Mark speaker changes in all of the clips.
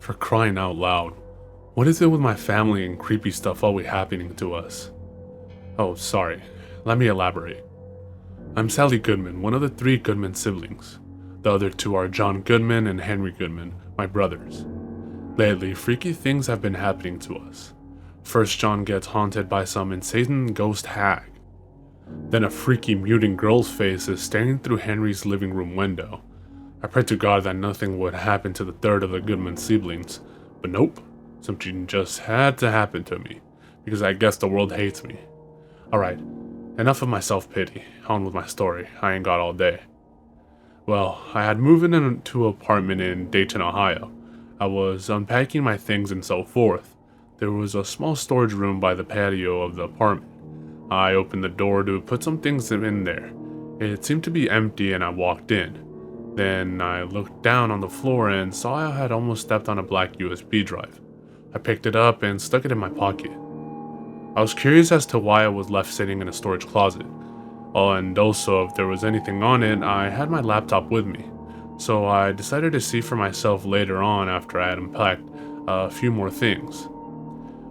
Speaker 1: For crying out loud. What is it with my family and creepy stuff always happening to us? Oh, sorry. Let me elaborate. I'm Sally Goodman, one of the 3 Goodman siblings. The other 2 are John Goodman and Henry Goodman, my brothers. Lately, freaky things have been happening to us. First, John gets haunted by some insane ghost hag. Then a freaky mutant girl's face is staring through Henry's living room window. I prayed to God that nothing would happen to the 3rd of the Goodman siblings, but nope, something just had to happen to me, because I guess the world hates me. Alright, enough of my self-pity, on with my story, I ain't got all day. Well, I had moved into an apartment in Dayton, Ohio. I was unpacking my things and so forth. There was a small storage room by the patio of the apartment. I opened the door to put some things in there. It seemed to be empty and I walked in. Then I looked down on the floor and saw I had almost stepped on a black USB drive. I picked it up and stuck it in my pocket. I was curious as to why it was left sitting in a storage closet. Oh, and also if there was anything on it, I had my laptop with me. So I decided to see for myself later on after I had unpacked a few more things.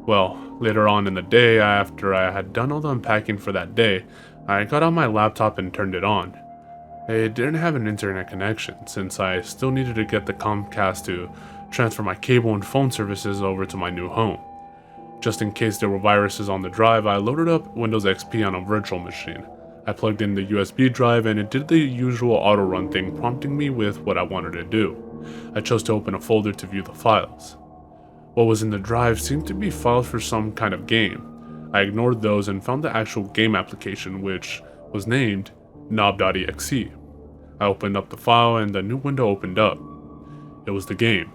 Speaker 1: Well, later on in the day, after I had done all the unpacking for that day, I got out my laptop and turned it on. It didn't have an internet connection, since I still needed to get the Comcast to transfer my cable and phone services over to my new home. Just in case there were viruses on the drive, I loaded up Windows XP on a virtual machine. I plugged in the USB drive and it did the usual auto run thing, prompting me with what I wanted to do. I chose to open a folder to view the files. What was in the drive seemed to be files for some kind of game. I ignored those and found the actual game application, which was named Knob.exe. I opened up the file and a new window opened up. It was the game.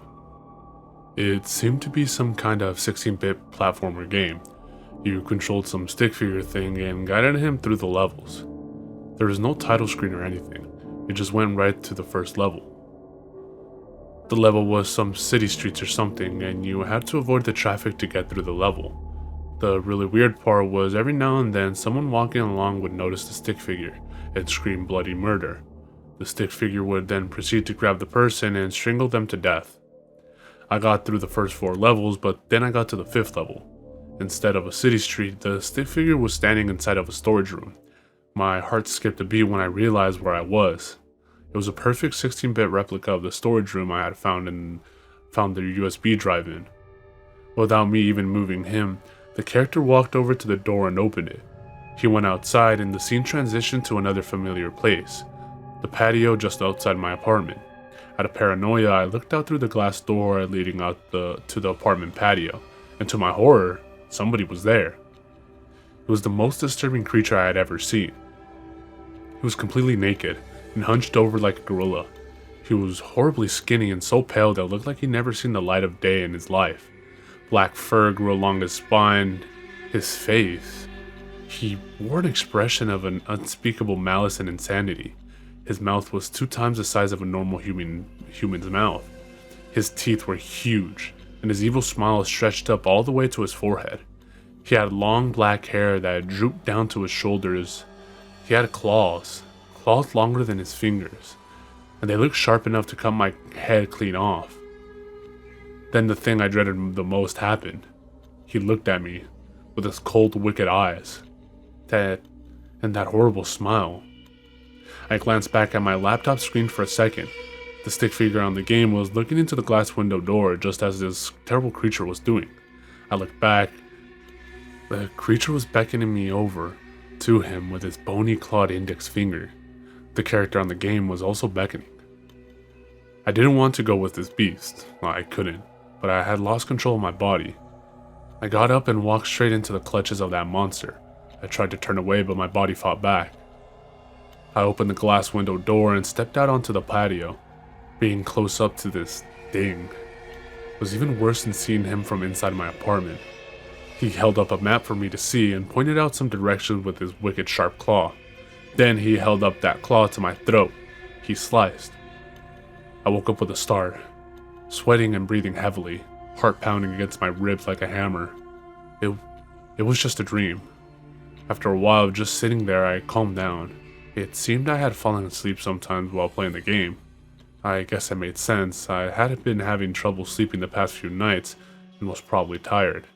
Speaker 1: It seemed to be some kind of 16-bit platformer game. You controlled some stick figure thing and guided him through the levels. There was no title screen or anything. It just went right to the first level. The level was some city streets or something, and you had to avoid the traffic to get through the level. The really weird part was every now and then someone walking along would notice the stick figure and scream bloody murder. The stick figure would then proceed to grab the person and strangle them to death. I got through the first 4 levels, but then I got to the 5th level. Instead of a city street, the stick figure was standing inside of a storage room. My heart skipped a beat when I realized where I was. It was a perfect 16-bit replica of the storage room I had found the USB drive in. Without me even moving him, the character walked over to the door and opened it. He went outside and the scene transitioned to another familiar place, the patio just outside my apartment. Out of paranoia, I looked out through the glass door leading out to the apartment patio, and to my horror, somebody was there. It was the most disturbing creature I had ever seen. He was completely naked and hunched over like a gorilla. He was horribly skinny and so pale that it looked like he'd never seen the light of day in his life. Black fur grew along his spine. His face. He wore an expression of an unspeakable malice and insanity. His mouth was 2 times the size of a normal human's mouth. His teeth were huge, and his evil smile stretched up all the way to his forehead. He had long black hair that drooped down to his shoulders. He had claws longer than his fingers, and they looked sharp enough to cut my head clean off. Then the thing I dreaded the most happened. He looked at me with his cold, wicked eyes. And that horrible smile. I glanced back at my laptop screen for a second. The stick figure on the game was looking into the glass window door just as this terrible creature was doing. I looked back. The creature was beckoning me over to him with his bony clawed index finger. The character on the game was also beckoning. I didn't want to go with this beast. Well, I couldn't, but I had lost control of my body. I got up and walked straight into the clutches of that monster. I tried to turn away, but my body fought back. I opened the glass window door and stepped out onto the patio. Being close up to this thing was even worse than seeing him from inside my apartment. He held up a map for me to see and pointed out some directions with his wicked sharp claw. Then he held up that claw to my throat. He sliced. I woke up with a start, sweating and breathing heavily, heart pounding against my ribs like a hammer. It was just a dream. After a while of just sitting there, I calmed down. It seemed I had fallen asleep sometimes while playing the game. I guess that made sense. I hadn't been having trouble sleeping the past few nights and was probably tired.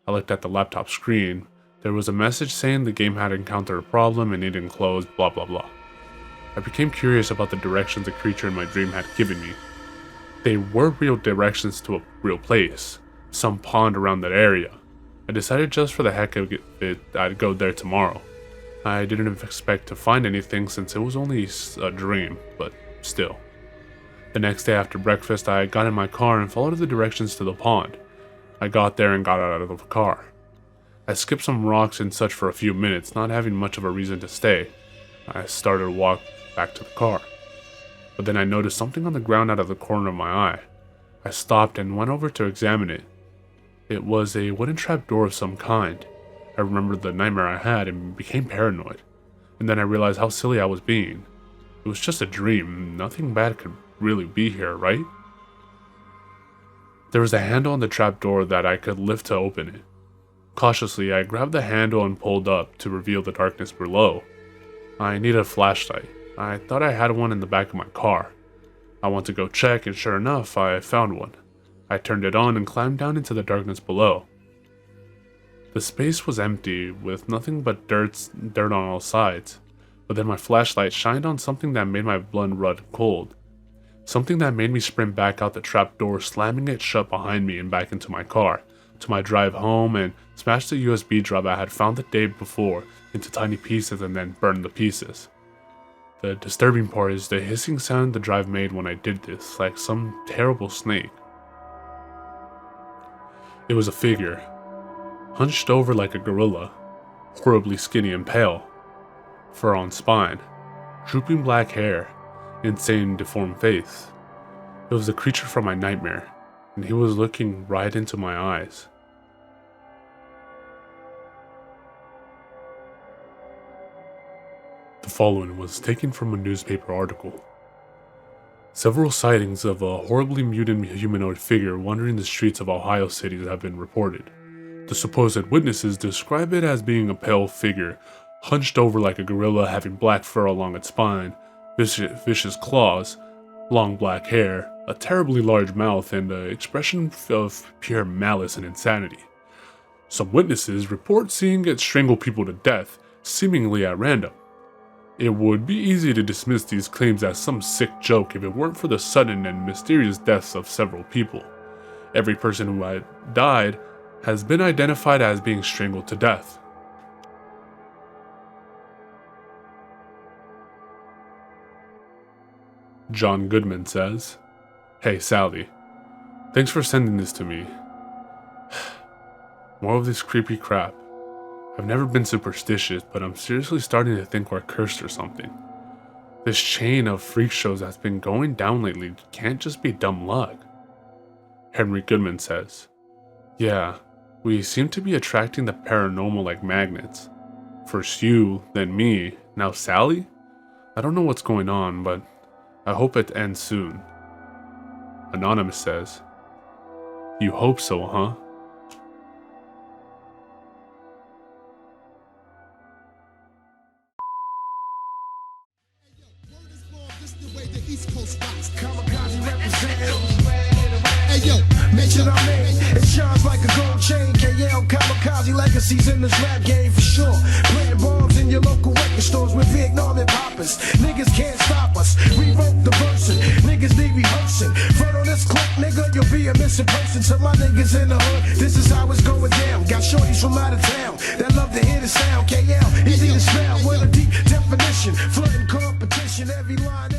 Speaker 1: I looked at the laptop screen. There was a message saying the game had encountered a problem and needed closed, blah blah blah. I became curious about the directions the creature in my dream had given me. They were real directions to a real place, some pond around that area. I decided just for the heck of it, I'd go there tomorrow. I didn't expect to find anything since it was only a dream, but still. The next day after breakfast, I got in my car and followed the directions to the pond. I got there and got out of the car. I skipped some rocks and such for a few minutes, not having much of a reason to stay. I started to walk back to the car. But then I noticed something on the ground out of the corner of my eye. I stopped and went over to examine it. It was a wooden trapdoor of some kind. I remembered the nightmare I had and became paranoid. And then I realized how silly I was being. It was just a dream. Nothing bad could really be here, right? There was a handle on the trapdoor that I could lift to open it. Cautiously, I grabbed the handle and pulled up to reveal the darkness below. I needed a flashlight. I thought I had one in the back of my car. I went to go check, and sure enough, I found one. I turned it on and climbed down into the darkness below. The space was empty, with nothing but dirt on all sides. But then my flashlight shined on something that made my blood run cold. Something that made me sprint back out the trapdoor, slamming it shut behind me and back into my car, to my drive home, and smash the USB drive I had found the day before into tiny pieces and then burn the pieces. The disturbing part is the hissing sound the drive made when I did this, like some terrible snake. It was a figure, hunched over like a gorilla, horribly skinny and pale, fur on spine, drooping black hair, insane deformed face. It was the creature from my nightmare, and he was looking right into my eyes. The following was taken from a newspaper article. Several sightings of a horribly mutilated humanoid figure wandering the streets of Ohio cities have been reported. The supposed witnesses describe it as being a pale figure, hunched over like a gorilla, having black fur along its spine, vicious claws, long black hair, a terribly large mouth, and an expression of pure malice and insanity. Some witnesses report seeing it strangle people to death, seemingly at random. It would be easy to dismiss these claims as some sick joke if it weren't for the sudden and mysterious deaths of several people. Every person who had died has been identified as being strangled to death. John Goodman says, "Hey Sally, thanks for sending this to me. More of this creepy crap. I've never been superstitious, but I'm seriously starting to think we're cursed or something. This chain of freak shows that's been going down lately can't just be dumb luck." Henry Goodman says, "Yeah, we seem to be attracting the paranormal like magnets. First you, then me, now Sally? I don't know what's going on, but I hope it ends soon." Anonymous says, "You hope so, huh?"
Speaker 2: Hey yo, mention I made, it shines like a gold chain. KL kamikaze legacies in this rap game for sure. Playing bombs in your local record stores with big Northern poppers. Niggas can't stop us. Revoke the version. Niggas need rehearsing. Front on this clip, nigga, you'll be a missing person. To my niggas in the hood, this is how it's going down. Got shorties from out of town that love to hear the sound. KL, easy to smell with a deep definition. Flooding competition, every line.